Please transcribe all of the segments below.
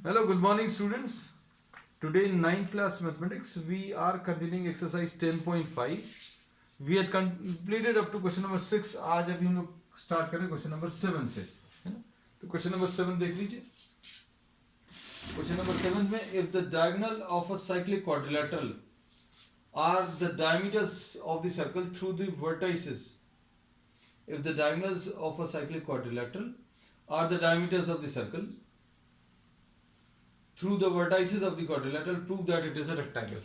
Hello, good morning students. Today in 9th class mathematics we are continuing exercise 10.5. We had completed up to question number 6. आज अभी हम लोग start करें question number 7 से, है ना? तो question number 7 देख लीजिए. Question number 7 में if the diagonal of a cyclic quadrilateral are the diameters of the circle through the vertices, if the diagonals of a cyclic quadrilateral are the diameters of the circle through the vertices of the quadrilateral, prove that it is a rectangle.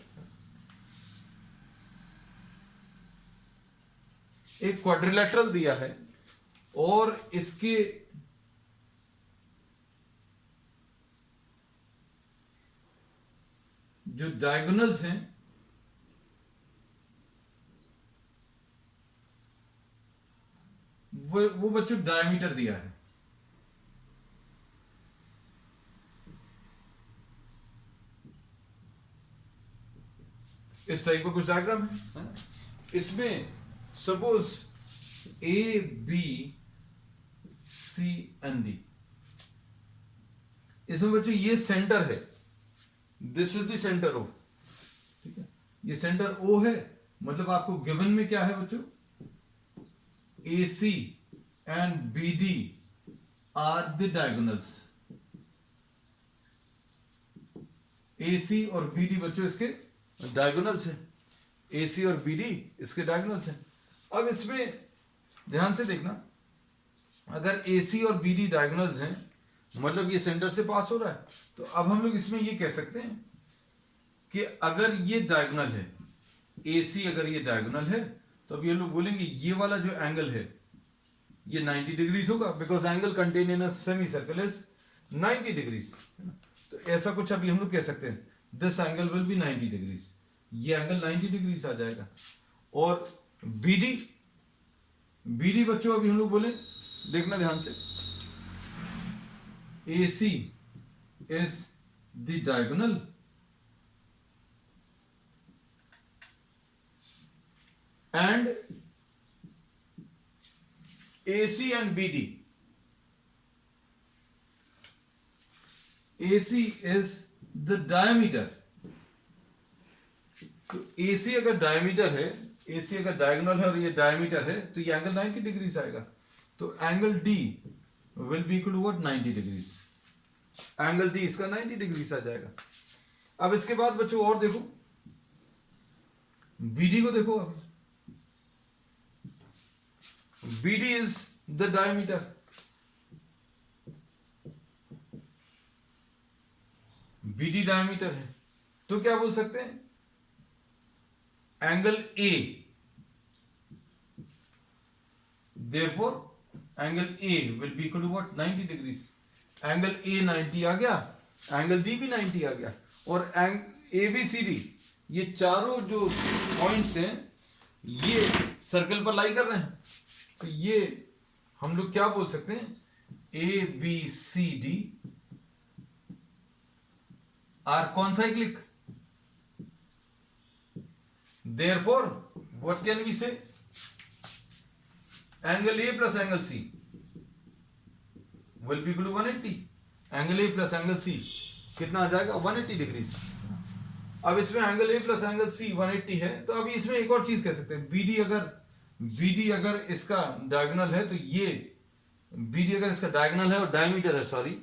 एक quadrilateral दिया है और इसके जो diagonals हैं वो बच्चों diameter दिया है. इस टाइप का कुछ डायग्राम है. इसमें suppose A B C and D, इसमें बच्चों ये सेंटर है. This is the centre O. ठीक है, ये सेंटर ओ है. मतलब आपको गिवन में क्या है बच्चों, A C and B D are the diagonals. A C और बी डी बच्चों इसके डायगोनल्स है. ए सी और बी डी इसके डायगोनल्स हैं. अब इसमें ध्यान से देखना, अगर ए सी और बी डी डायगोनल्स हैं मतलब ये सेंटर से पास हो रहा है, तो अब हम लोग इसमें ये कह सकते हैं कि अगर ये डायगोनल है, ए सी अगर ये डायगोनल है, तो अब ये लोग बोलेंगे ये वाला जो एंगल है ये 90 डिग्रीज होगा, because angle contain in a semi circle is 90 degrees. तो ऐसा कुछ अभी हम लोग कह सकते हैं, this angle will be 90 degrees. ये एंगल 90 डिग्रीज आ जाएगा. और बीडी बच्चों अभी हम लोग बोले, देखना ध्यान से, A C is the diagonal and A C and B D, A C is the diameter. तो AC अगर डायमीटर है, AC अगर डायगोनल है और ये डायमीटर है, तो ये एंगल 90 डिग्रीज आएगा. तो angle D will be equal to what, 90 degrees. Angle D इसका 90 डिग्रीज आ जाएगा. अब इसके बाद बच्चों और देखो, BD को देखो. अब BD is the diameter. BD diameter है, तो क्या बोल सकते हैं, angle A, therefore angle A will be equal to what, 90 degrees. Angle A 90 आ गया, एंगल D भी 90 आ गया. और ABCD ये चारों जो पॉइंट्स हैं ये सर्कल पर लाई कर रहे हैं. तो ये हम लोग क्या बोल सकते हैं, ABCD are concyclic. Therefore, what can we say? Angle A plus angle C will be equal to 180. Angle A plus angle C कितना आ जाएगा, 180 डिग्रीज. अब इसमें angle A plus angle C 180 है, तो अभी इसमें एक और चीज कह सकते हैं, BD अगर इसका डायगोनल है, तो ये BD अगर इसका डायगोनल है और डायमीटर है, सॉरी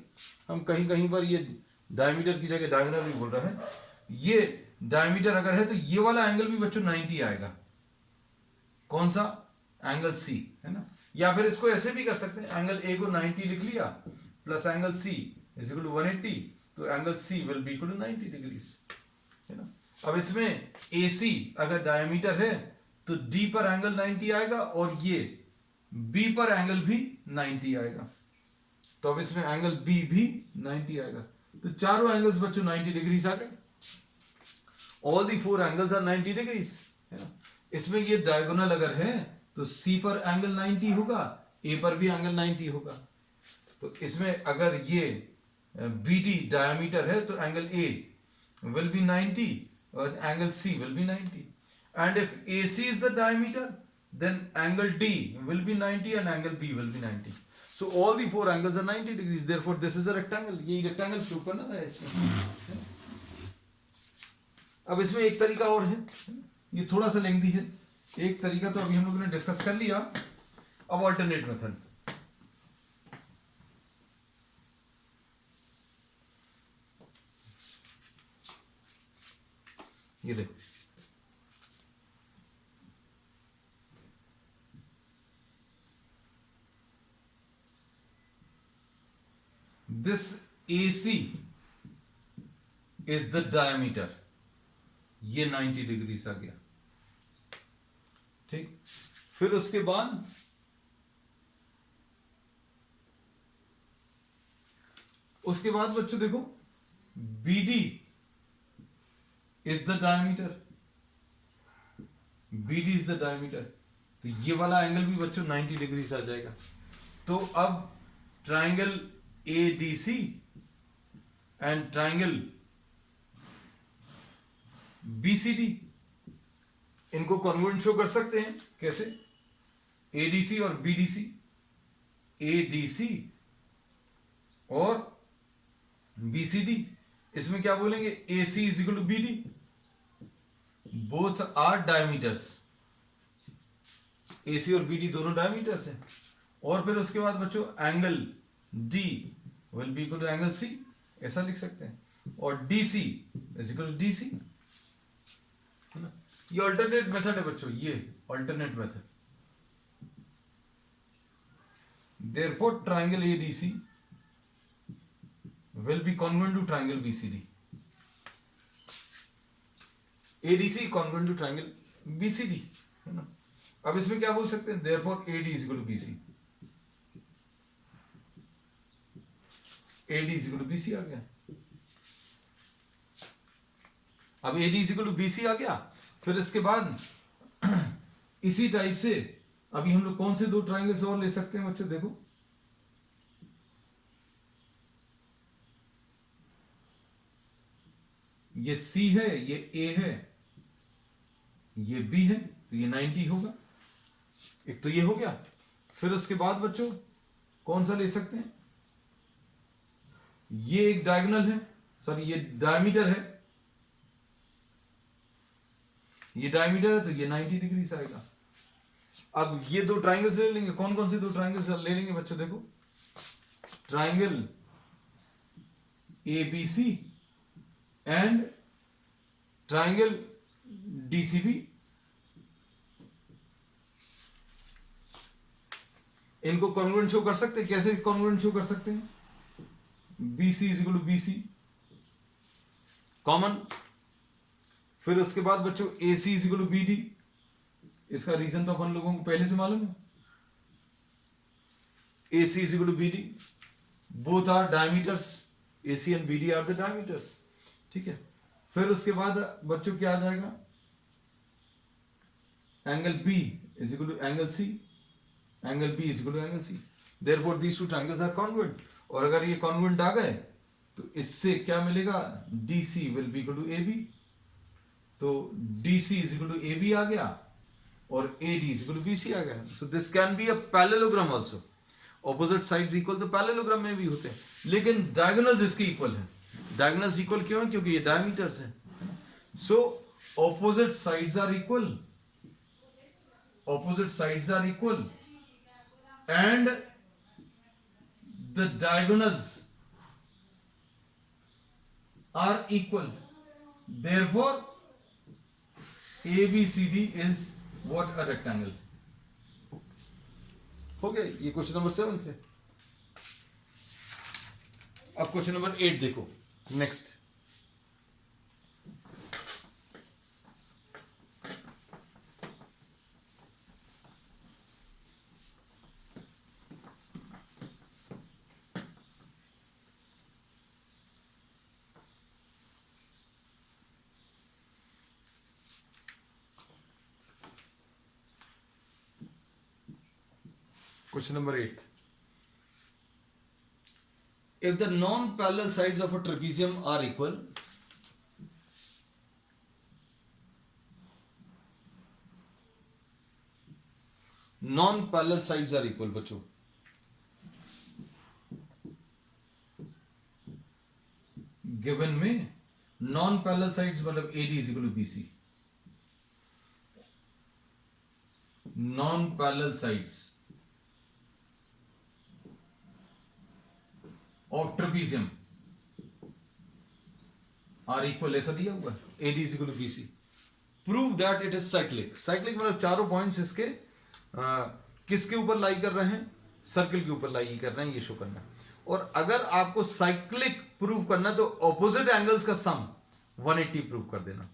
हम कहीं कहीं पर ये डायमीटर की जगह डायगोनल भी बोल रहे हैं. ये डायमीटर अगर है तो ये वाला एंगल भी बच्चों 90 आएगा. कौन सा, एंगल C, है ना. या फिर इसको ऐसे भी कर सकते हैं, एंगल A को 90 लिख लिया plus angle C is equal to 180, तो angle C will be equal to 90 degrees, है ना. अब इसमें AC अगर डायमीटर है तो D पर एंगल 90 आएगा और ये B पर एंगल भी 90 आएगा. तो अब इसमें एंगल B भी 90 आएगा. तो चारों एंगल्स बच्चों 90 डिग्रीज आ गए. All the four angles are 90 degrees, है ना. इसमें ये डायगोनल अगर है तो C पर एंगल 90 होगा, A पर भी एंगल 90 होगा. तो इसमें अगर ये BD डायमीटर है तो एंगल A will be 90 और angle C will be 90. And if AC is the diameter, then angle D will be 90 and angle B will be 90. So all the four angles are 90 degrees. Therefore, this is a rectangle. ये rectangle prove करना था इसमें. अब इसमें एक तरीका और है, ये थोड़ा सा लेंथी है. एक तरीका तो अभी हम लोगों ने डिस्कस कर लिया. अब अल्टरनेट मेथड. ये देख, this AC is the diameter. ये 90 डिग्री आ गया. ठीक. फिर उसके बाद बच्चों देखो, BD is the diameter. BD is the diameter. तो ये वाला एंगल भी बच्चों 90 डिग्री आ जाएगा. तो अब triangle ADC and triangle BCD, इनको कॉन्वेंट शो कर सकते हैं. कैसे? ADC और BDC, ADC और BCD. इसमें क्या बोलेंगे? AC is equal to BD. Both are diameters. AC और BD दोनों डायमीटर्स हैं. और फिर उसके बाद बच्चों angle D will be equal to angle C, ऐसा लिख सकते हैं. और DC is equal to DC. है ना? ये अल्टरनेट मेथड है बच्चों, ये alternate method. Therefore triangle ADC will be congruent to triangle BCD. ADC congruent to triangle BCD, है ना? अब इसमें क्या बोल सकते हैं? Therefore AD is equal to BC. AD is equal to BC आ गया. अब AD is equal to BC आ गया. फिर इसके बाद इसी टाइप से अभी हम लोग कौन से दो ट्राइंगल्स और ले सकते हैं बच्चों? देखो, ये C है, ये A है, ये B है, तो ये 90 होगा. एक तो ये हो गया. फिर उसके बाद बच्चों कौन सा ले सकते हैं? ये एक डायगोनल है, सॉरी ये डायमीटर है, ये डायमीटर है, तो ये 90 डिग्री से आएगा. अब ये दो ट्राइंगल्स ले लेंगे. कौन कौन से दो ट्राइंगल्स ले लेंगे बच्चों? देखो, triangle ABC and triangle DCB. इनको कॉन्ग्रुएंट शो कर सकते हैं. कैसे कॉन्ग्रुएंट शो कर सकते हैं? BC is equal to BC common. फिर उसके बाद बच्चों AC is equal to BD. इसका रीजन तो अपन लोगों को पहले से मालूम है. AC is equal to BD. Both are diameters. AC and BD are the diameters. ठीक है. फिर उसके बाद बच्चों क्या आ जाएगा? Angle B is equal to angle C. Angle B is equal to angle C. Therefore these two triangles are congruent. और अगर ये कॉन्ग्रुएंट आ गए तो इससे क्या मिलेगा? DC will be equal to AB. तो DC is equal to AB आ गया और AD is equal to BC आ गया. So this can be a parallelogram also. Opposite sides equal तो पैरेललोग्राम में भी होते हैं, लेकिन डायगोनल्स इसके इक्वल हैं. डायगोनल्स इक्वल क्यों है? क्योंकि ये डायमीटर्स हैं. So opposite sides are equal. opposite sides are equal and the diagonals are equal. Therefore ABCD is what? A rectangle. हो गया. ये क्वेश्चन नंबर 7 है. अब क्वेश्चन नंबर 8 देखो. Next Question number 8. If the non-parallel sides of a trapezium are equal, non-parallel sides are equal बच्चों. Given में non parallel sides मतलब AD is equal to BC, non parallel sides of trapezium are equal, ऐसा दिया हुआ है, AD is equal to BC. Prove that it is cyclic. Cyclic मतलब चारों points इसके किसके ऊपर लाई कर रहे हैं, सर्कल के ऊपर लाई कर रहे हैं, ये शो करना है। और अगर आपको साइक्लिक प्रूव करना तो ऑपोजिट एंगल्स का सम 180 प्रूव कर देना,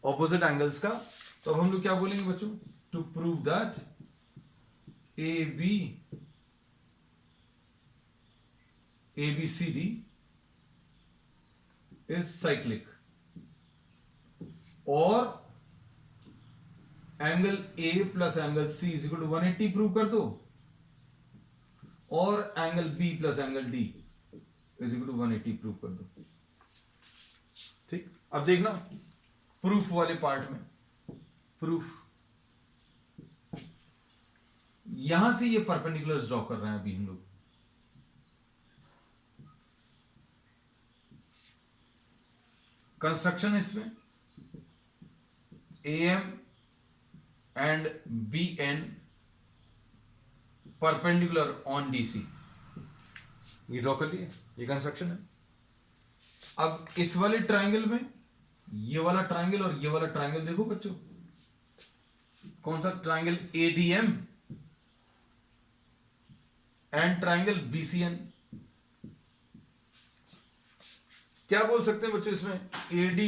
ऑपोजिट एंगल्स का। तो अब हम लोग क्या बोलेंगे बच्चों, to prove that ABCD is cyclic, और angle A plus angle C is equal to 180 prove कर दो, और angle B plus angle D is equal to 180 prove कर दो। ठीक, अब देखना प्रूफ वाले पार्ट में, प्रूफ यहां से ये परपेंडिकुलर्स ड्रॉ कर रहे हैं अभी हम लोग। कंस्ट्रक्शन इसमें AM and BN perpendicular on DC, ये ड्रॉ कर लिए, ये कंस्ट्रक्शन है। अब इस वाले ट्रायंगल में ये वाला ट्रायंगल और ये वाला ट्रायंगल देखो बच्चों, कौन सा triangle, ADM and triangle BCN। क्या बोल सकते हैं बच्चों इसमें, AD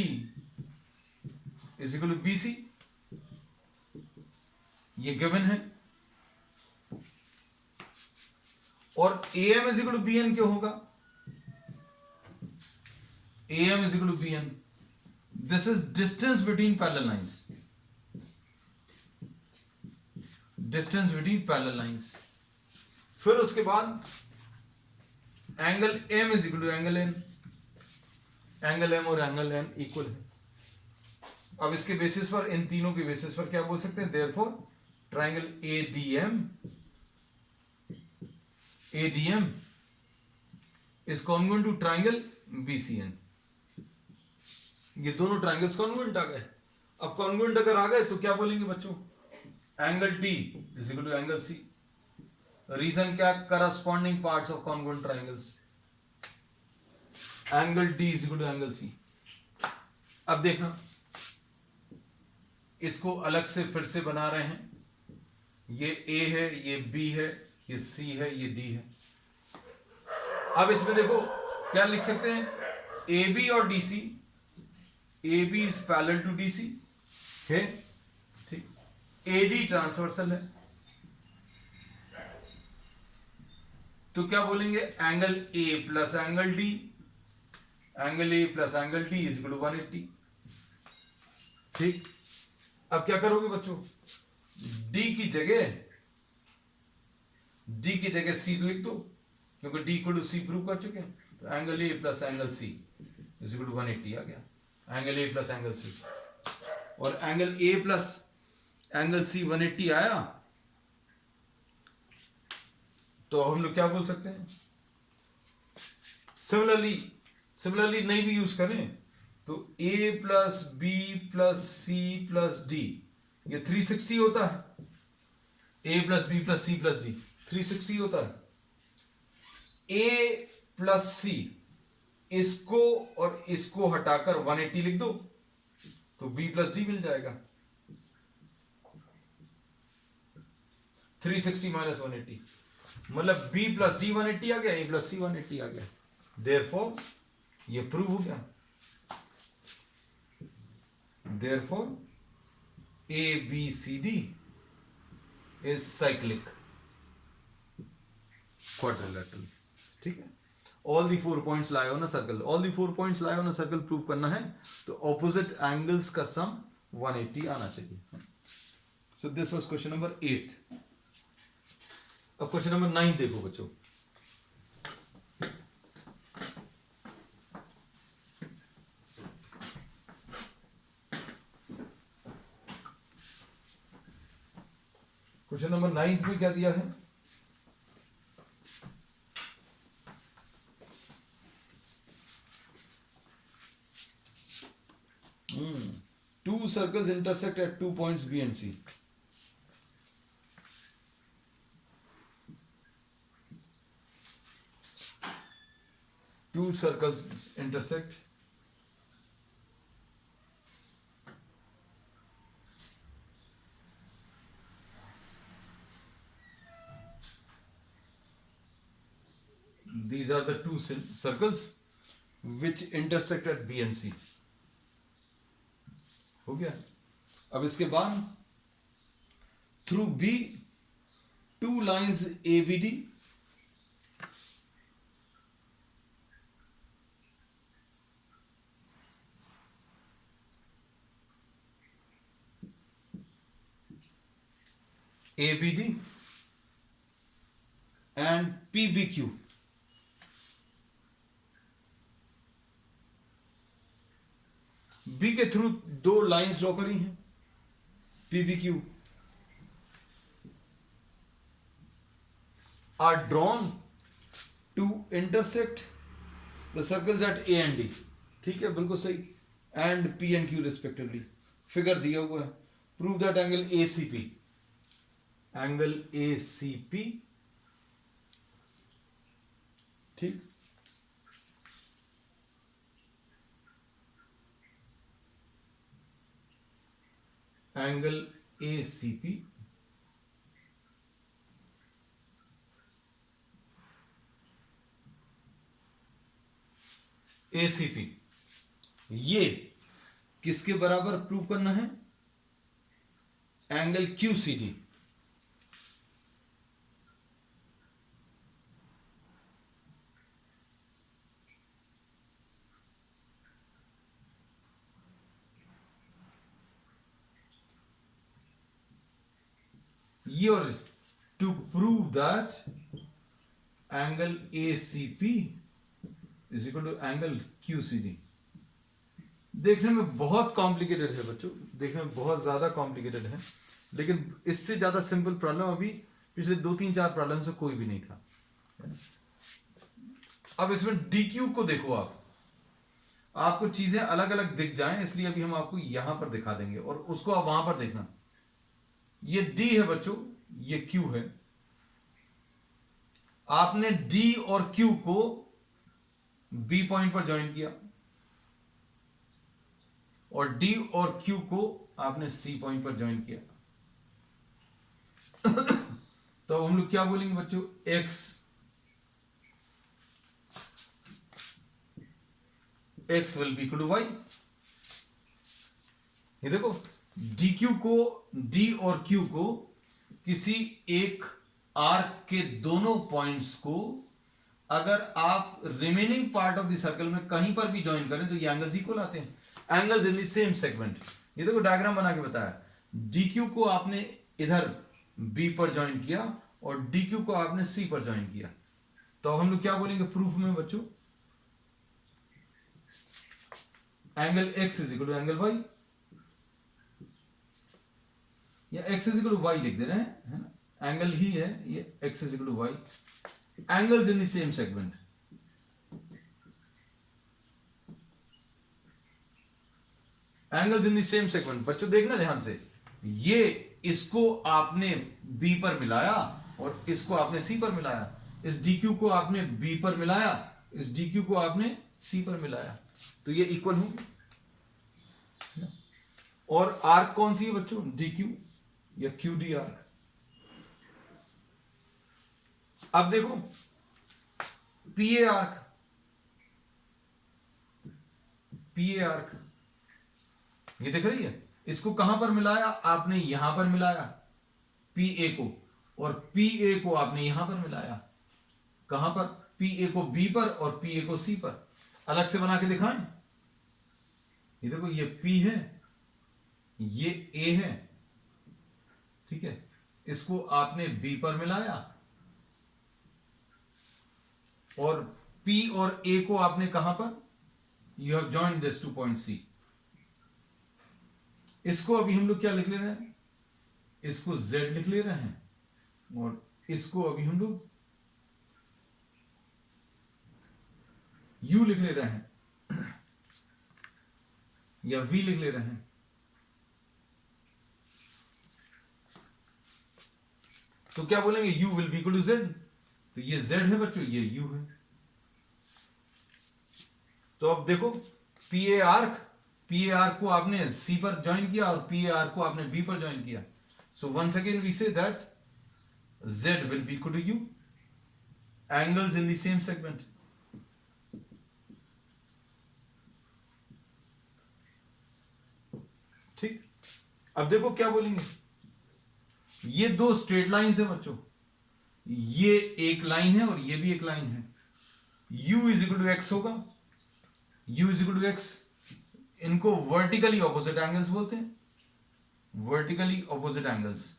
is equal to BC, ये गिवन है, और AM is equal to BN क्यों होगा, AM is equal to BN, this is distance between parallel lines, distance between parallel lines. फिर उसके बाद angle M is equal to angle N, angle M और angle N इक्वल है। अब इसके बेसिस पर, इन तीनों के बेसिस पर क्या बोल सकते हैं, therefore triangle ADM is congruent to triangle BCN। ये दोनों ट्रायंगल्स कॉन्ग्रुएंट आ गए। अब कॉन्ग्रुएंट अगर आ गए तो क्या बोलेंगे बच्चों, angle T is equal to angle C। Reason क्या, corresponding parts of congruent triangles, angle D is equal to angle C। अब देखना इसको अलग से फिर से बना रहे हैं, ये A है, ये B है, ये C है, ये D है। अब इसमें देखो क्या लिख सकते हैं, AB और DC, AB is parallel to DC है, ठीक, AD ट्रांसवर्सल है, तो क्या बोलेंगे, angle A plus angle D, angle A plus angle D is equal to 180। ठीक, अब क्या करोगे बच्चों, D की जगह C लिख दो, क्योंकि D equal to C prove कर चुके हैं, तो angle A plus angle C is equal to 180 आ गया, angle A plus angle C, और angle A plus angle C 180 आया, तो हम लोग क्या बोल सकते हैं, सिमिलरली नहीं भी यूज करें तो A plus B plus C plus D ये 360 होता है, A plus B plus C plus D 360 होता है। A प्लस C इसको और इसको हटाकर 180 लिख दो तो B प्लस D मिल जाएगा, 360 माइनस 180 मतलब B प्लस D 180 आ गया, A प्लस C 180 आ गया, देयरफॉर ये प्रूव हो गया, therefore ABCD is cyclic quadrilateral. ठीक है, ऑल दी 4 पॉइंट्स लाए हो ना सर्कल, ऑल दी 4 पॉइंट्स लाए हो ना सर्कल प्रूव करना है तो ऑपोजिट एंगल्स का सम 180 आना चाहिए। So this was question number 8। अब क्वेश्चन नंबर 9 देखो बच्चों, क्वेश्चन नंबर 9 में क्या दिया है, two circles intersect at 2 points B and C. Two circles intersect these are the two circles which intersect at B and C. हो गया. अब इसके बाद through B two lines ABD ABD and PBQ. B के through दो lines draw करी हैं PBQ are drawn to intersect the circles at A and D. ठीक है, बिल्कुल सही. And P and Q respectively. Figure दिया हुआ है. Prove that angle ACP. Angle ACP. ठीक. Angle ACP ACP ये किसके बराबर प्रूव करना है? Angle QCD. ये और to prove that angle ACP is equal to angle QCD. देखने में बहुत कॉम्प्लिकेटेड है बच्चों, देखने में बहुत ज्यादा कॉम्प्लिकेटेड है, लेकिन इससे ज्यादा सिंपल प्रॉब्लम अभी पिछले 2-3-4 प्रॉब्लम से कोई भी नहीं था. अब इसमें DQ को देखो, आपको चीजें अलग अलग दिख जाएं, इसलिए अभी हम आपको यहां पर दिखा देंगे और उसको आप वहां पर देखना. ये D है बच्चों, ये Q है. आपने D और Q को B पॉइंट पर ज्वाइन किया और D और Q को आपने C पॉइंट पर ज्वाइन किया. तो हम लोग क्या बोलेंगे बच्चों? X will be equal to Y. ये देखो, DQ को, D और Q को किसी एक आर्क के दोनों पॉइंट्स को अगर आप remaining part of the circle में कहीं पर भी ज्वाइन करें तो ये एंगल्स इक्वल आते हैं. Angles in the same segment. ये देखो डायग्राम बना के बताया. DQ को आपने इधर B पर ज्वाइन किया और DQ को आपने C पर ज्वाइन किया. तो हम लोग क्या बोलेंगे प्रूफ में बच्चों? Angle X is equal to angle Y, या X is equal to Y लिख दे रहे हैं, है ना? एंगल ही है ये, X is equal to Y. Angles in the same segment. Angles in the same segment. बच्चों देखना ध्यान से, ये इसको आपने B पर मिलाया और इसको आपने C पर मिलाया. इस DQ को आपने B पर मिलाया, इस DQ को आपने C पर मिलाया, तो ये इक्वल होंगे. और आर्क कौन सी है बच्चों? DQ या QD आर्क. अब देखो PA आर्क, PA आर्क ये दिख रही है. इसको कहां पर मिलाया? आपने यहां पर मिलाया PA को, और PA को आपने यहां पर मिलाया. कहां पर? PA को B पर और PA को C पर. अलग से बना के दिखाएं. ये देखो, ये P है, ये A है, ठीक है. इसको आपने B पर मिलाया और P और A को आपने कहां पर? You have joined this two point C. इसको अभी हम लोग क्या लिख ले रहे हैं? इसको Z लिख ले रहे हैं और इसको अभी हम लोग U लिख ले रहे हैं या V लिख ले रहे हैं. तो क्या बोलेंगे, u will be equal to z। तो ये z है बच्चों, ये u है। तो अब देखो पी ए आर्क को आपने c पर ज्वाइन किया और पी ए आर्क को आपने b पर ज्वाइन किया। So once again we say that z will be equal to u, angles in the same segment। ठीक, अब देखो क्या बोलेंगे, ये दो स्ट्रेट लाइंस है बच्चों, ये एक लाइन है और ये भी एक लाइन है। u is equal to X होगा, u is equal to X, इनको वर्टिकली ऑपोजिट एंगल्स बोलते हैं, वर्टिकली ऑपोजिट एंगल्स।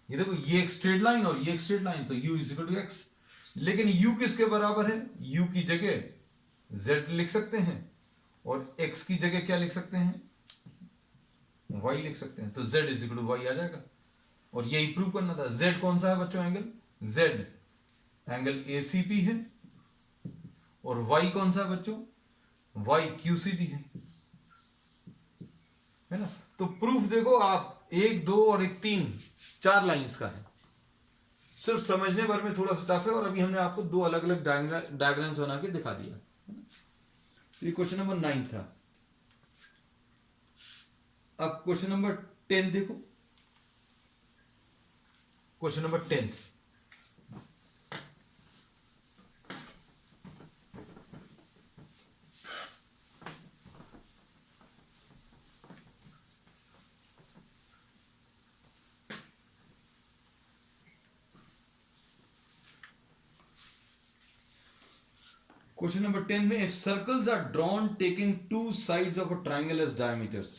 ये देखो ये एक स्ट्रेट लाइन और ये एक स्ट्रेट लाइन, तो u is equal to X. लेकिन u किसके बराबर है, u की जगह z लिख सकते हैं और x की जगह क्या लिख सकते हैं, y लिख सकते हैं। तो z is equal to y आ जाएगा। और यही प्रूव करना था। z कौन सा है बच्चों एंगल, z एंगल ACP है। और y कौन सा है बच्चों, y QCD है ना। तो प्रूफ देखो आप, 1 2 और 1 3 4 लाइंस का है। सिर्फ समझने भर में थोड़ा सा टफ है और अभी हमने आपको 2 अलग अलग डायग्राम्स बना के दिखा दिया। ये क्वेश्चन नंबर 9 था। अब क्वेश्चन नंबर 10 देखो, क्वेश्चन नंबर 10। क्वेश्चन नंबर 10 में, if circles are drawn taking 2 sides of a triangle as diameters,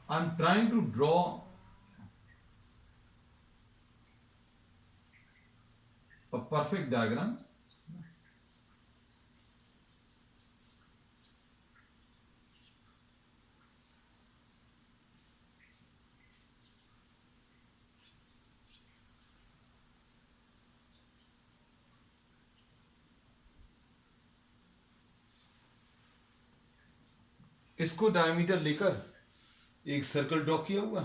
I'm trying to draw a perfect diagram. इसको डायमीटर लेकर एक सर्कल ड्रॉ किया हुआ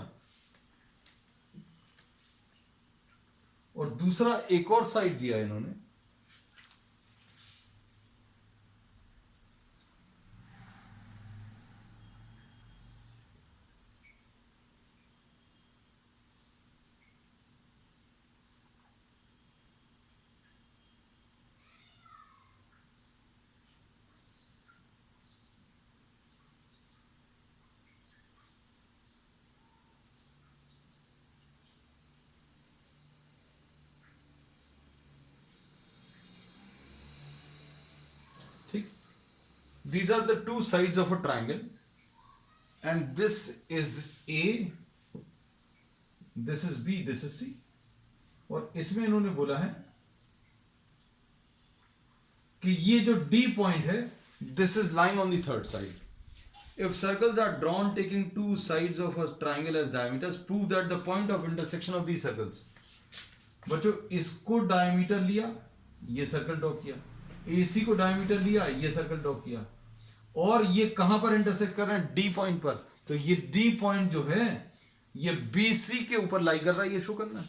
और दूसरा एक और साइड दिया इन्होंने। ठीक, these are the 2 sides of a triangle and this is A, this is B, this is C। और इसमें इन्होंने बोला है कि ये जो D पॉइंट है, this is lying on the third side। If circles are drawn taking 2 sides of a triangle as diameters, prove that the point of intersection of these circles। बच्चों इसको डायमीटर लिया, ये सर्कल ड्रॉ किया, AC को diameter लिया, ये circle draw किया, और ये कहां पर इंटरसेक्ट कर रहे हैं, D पॉइंट पर। तो ये D पॉइंट जो है ये BC के ऊपर लाई कर रहा है, ये शो करना।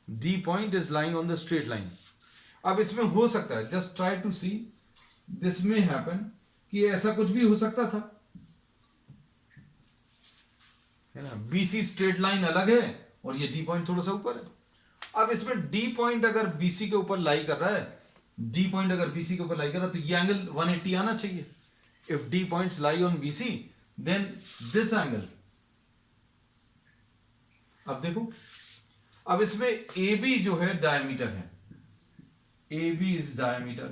D point is lying on the straight line. अब इसमें हो सकता है, just try to see, this में हैपन कि ऐसा कुछ भी हो सकता था, है ना। BC स्ट्रेट लाइन अलग है और ये D पॉइंट थोड़ा सा ऊपर है। अब इसमें D पॉइंट अगर BC के ऊपर लाई कर रहा है, D पॉइंट अगर BC के ऊपर लाई कर रहा है, तो ये एंगल 180 आना चाहिए। If D points lie on BC, then this angle। अब देखो, अब इसमें AB जो है डायमीटर है, AB is diameter,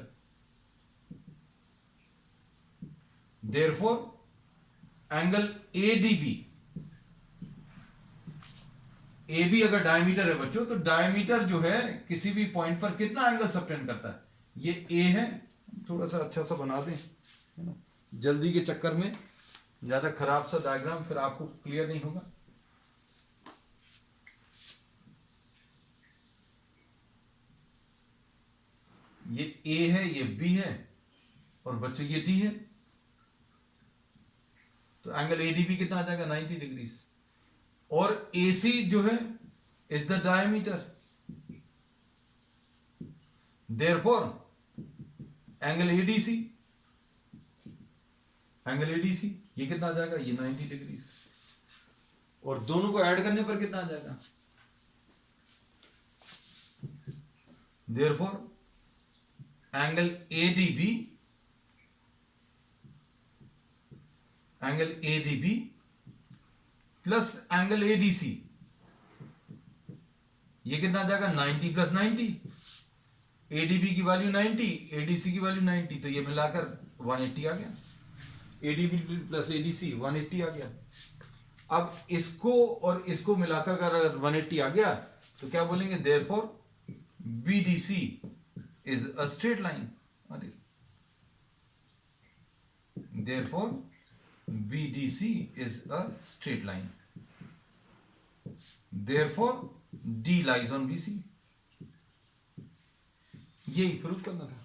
therefore angle ADB, AB अगर डायमीटर है बच्चों, तो डायमीटर जो है किसी भी पॉइंट पर कितना एंगल सबटेंड करता है, ये A है। थोड़ा सा अच्छा सा बना दें, है ना, जल्दी के चक्कर में ज्यादा खराब सा डायग्राम फिर आपको क्लियर नहीं होगा। ये ए है, ये बी है, और बच्चों ये डी है, तो एंगल एडीबी कितना आ जाएगा 90 डिग्रीज। और AC जो है is the diameter, therefore angle ADC, angle ADC ये कितना आ जाएगा, ये 90 डिग्रीज। और दोनों को ऐड करने पर कितना आ जाएगा, therefore angle ADB, angle ADB plus angle ADC ये कितना आ जाएगा 90 प्लस 90, ADB की वैल्यू 90, ADC की वैल्यू 90, तो ये मिलाकर 180 आ गया, ADB प्लस ADC 180 आ गया। अब इसको और इसको मिलाकर अगर 180 आ गया तो क्या बोलेंगे, therefore BDC is a straight line, therefore BDC is a straight line. Therefore, D lies on BC. यही प्रूव करना था।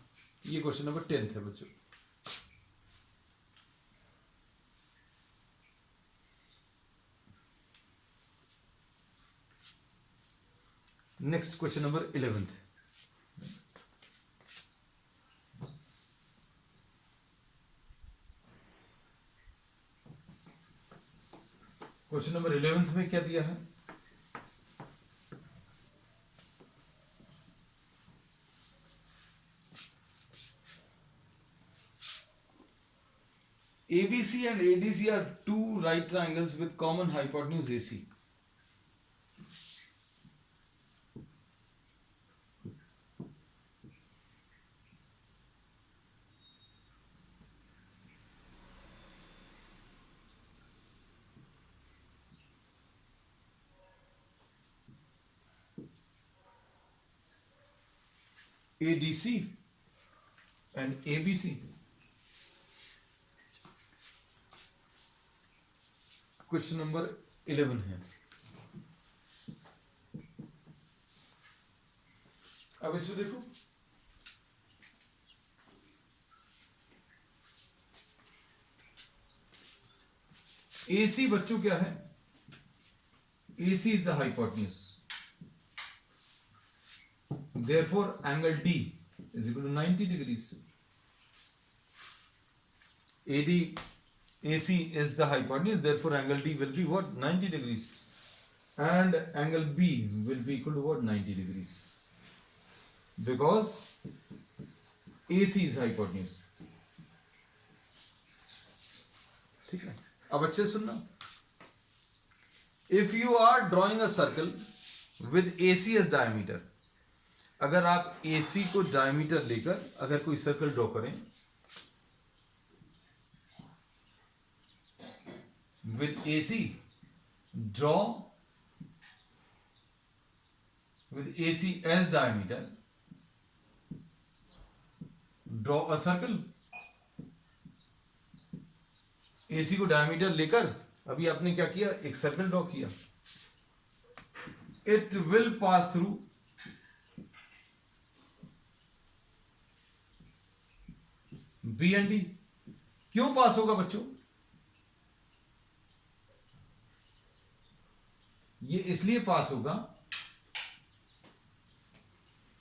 ये क्वेश्चन नंबर 10 है बच्चों। Next question number 11th। Question number 11th में क्या दिया है, ABC and ADC are two right triangles with common hypotenuse AC. ADC and ABC, question number 11 है। अब इसमें देखो, AC बच्चों क्या है, AC is the hypotenuse, therefore angle D is equal to 90 degrees. AC is the hypotenuse, therefore angle D will be what, 90 degrees, and angle B will be equal to what, 90 degrees, because AC is hypotenuse. ठीक है, अब अच्छे सुनना, if you are drawing a circle with AC as diameter, अगर आप AC को diameter लेकर अगर कोई सर्कल ड्रॉ करें with AC, draw with AC as diameter, draw a circle. AC को डायमीटर लेकर अभी आपने क्या किया, एक सर्कल ड्रॉ किया, it will pass through B and D. क्यों पास होगा बच्चों, ये इसलिए पास होगा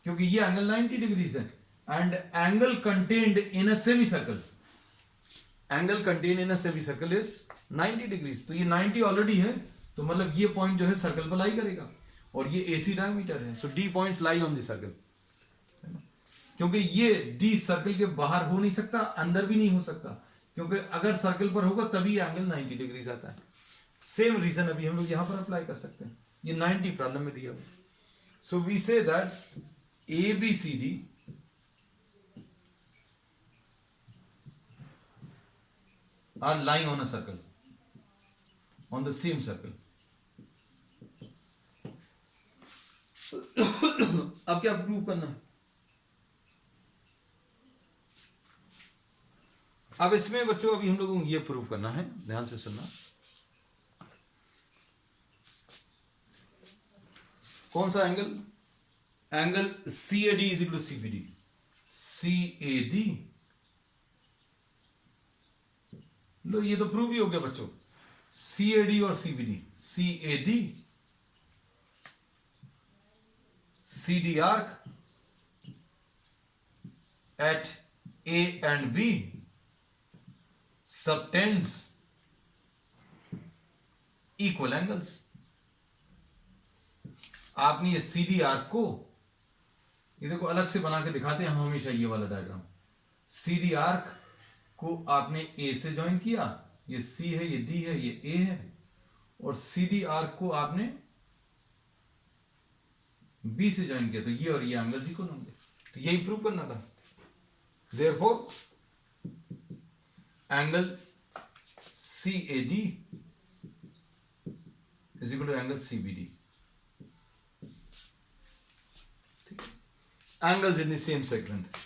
क्योंकि ये एंगल 90 डिग्रीज है, and angle contained in a semi circle, angle contained in a semi circle is 90 degrees. तो ये 90 ऑलरेडी है, तो मतलब ये पॉइंट जो है सर्कल पर लाई करेगा, और ये AC डायमीटर है, सो D points lie on the circle, क्योंकि ये D सर्कल के बाहर हो नहीं सकता, अंदर भी नहीं हो सकता, क्योंकि अगर सर्कल पर होगा तभी एंगल 90 डिग्रीज आता है। सेम रीजन अभी हम लोग यहां पर अप्लाई कर सकते हैं, ये 90 प्रॉब्लम में दिया हुआ। So we say that ABCD are lying on a circle, on the same circle. अब क्या प्रूव करना है, अब इसमें बच्चों अभी हम लोगों को ये प्रूव करना है, ध्यान से सुनना, कौन सा एंगल, angle CAD is equal to CBD, CAD, लो ये तो प्रूव ही हो गया बच्चों, CAD और CBD, CAD CD arc at A and B subtends equal angles. आपने ये CD arc को, ये देखो अलग से बना के दिखाते हैं हम हमेशा ये वाला डायग्राम, CD arc को आपने A से ज्वाइन किया, ये C है, ये D है, ये A है, और CD arc को आपने B से ज्वाइन किया, तो ये और ये एंगल्स इक्वल होंगे, तो यही प्रूव करना था। Therefore angle CAD is equal to angle CBD. Angles in the same segment.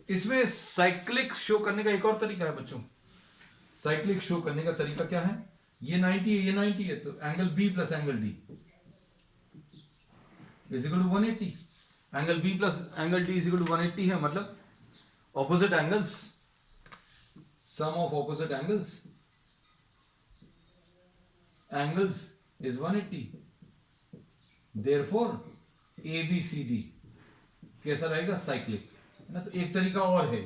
इसमें साइक्लिक शो करने का एक और तरीका है बच्चों। साइक्लिक शो करने का तरीका क्या है? ये 90 है, ये 90 है, तो angle B plus angle D is equal to 180। Angle B plus angle D is equal to 180 है, मतलब opposite angles, sum of opposite angles is 180। Therefore ABCD कैसा रहेगा? साइक्लिक, है ना। तो एक तरीका और है,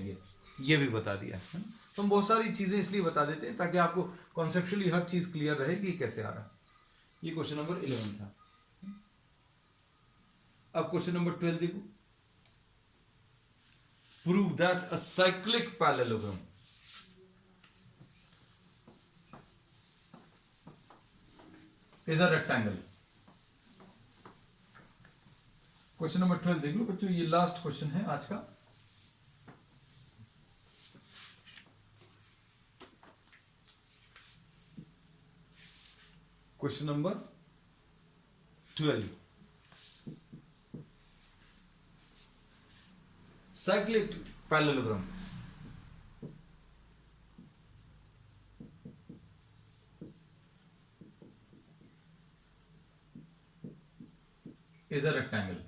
ये भी बता दिया है। तो हम बहुत सारी चीजें इसलिए बता देते हैं ताकि आपको कॉन्सेप्चुअली हर चीज क्लियर रहे कि कैसे आ रहा है। ये क्वेश्चन नंबर 11 था। अब क्वेश्चन नंबर 12 देखो। Prove that a cyclic parallelogram is a rectangle. Question number 12 देख लो बच्चों, ये लास्ट क्वेश्चन है आज का। Question number 12, cyclic parallelogram. Is a rectangle.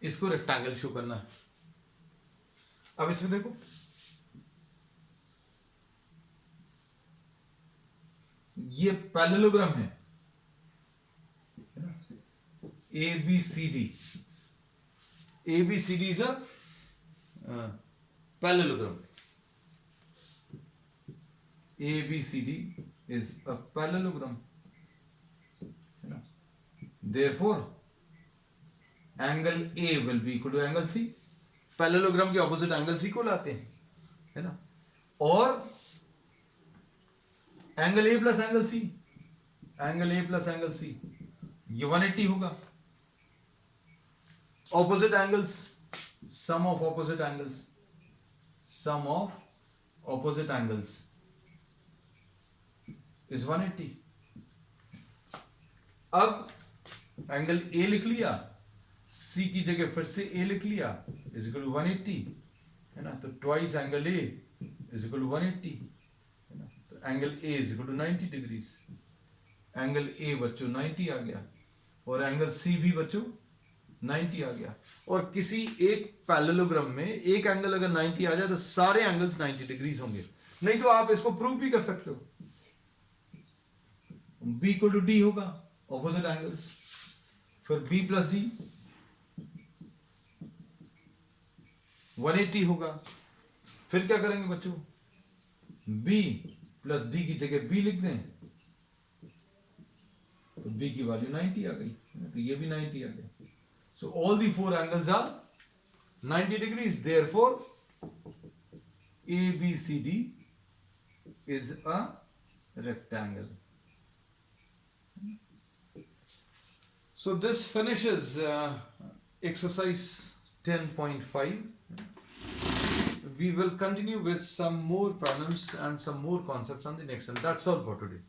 इसको रेक्टेंगल शो करना है। अब इसमें देखो, ये पैरेललोग्राम है, ABCD। ABCD is a parallelogram. ABCD is a parallelogram, है ना। Therefore angle A will be equal to angle C। Parallelogram के ऑपोजिट एंगल C को लाते हैं, है ना। और angle A plus angle C, angle A plus angle C ये 180 होगा। Opposite angles, sum of opposite angles, sum of opposite angles is 180। अब एंगल A लिख लिया, C की जगह फिर से A लिख लिया, इज इक्वल टू 180, है ना। तो twice angle A is equal to 180, है ना। तो angle A is equal to 90 degrees. Angle A बच्चों 90 आ गया, और एंगल C भी बच्चों 90 आ गया। और किसी एक पैरेललोग्राम में एक एंगल अगर 90 आ जाए तो सारे एंगल्स 90 डिग्रीज होंगे। नहीं तो आप इसको प्रूव भी कर सकते हो, B इक्वल टू D होगा, ऑपोजिट एंगल्स, फिर B प्लस D 180 होगा। फिर क्या करेंगे बच्चों, B प्लस D की जगह B लिख दें, तो B की वैल्यू 90 आ गई, तो ये भी 90 आ गया। So all the four angles are 90 degrees. Therefore, ABCD is a rectangle. So this finishes exercise 10.5. We will continue with some more problems and some more concepts on the next one. That's all for today.